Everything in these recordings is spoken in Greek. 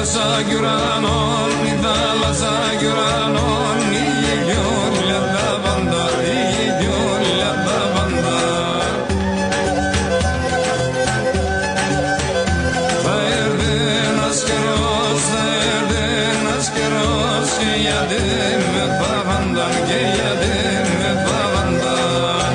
θάλασσα κι ουρανόν, η θάλασσα κι ουρανόν, η γη κι όλα τα πάντα, η γη κι όλα τα πάντα. Θα έρθει ένας καιρός, θα έρθει ένας καιρός, και γιατί με θαύανταν, και γιατί με θαύανταν.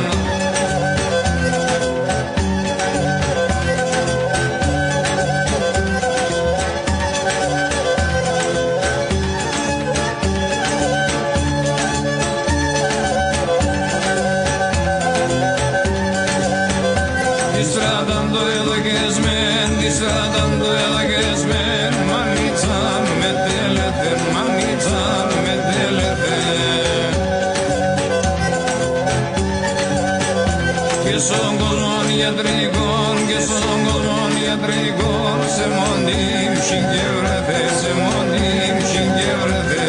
Stradando ela gezmen, manita me delete, manita me delete. Que son gozon yadrigon, que son gozon yadrigon, se mondim şingevrete, se mondim şingevrete.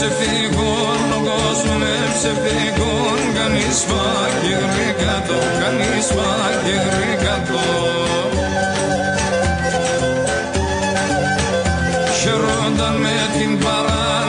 Se figon, o gosmun hepsi figon, κανείς φάγει γρήγατο, κανείς φάγει γρήγατο. Χαιρόνταν με την παράν,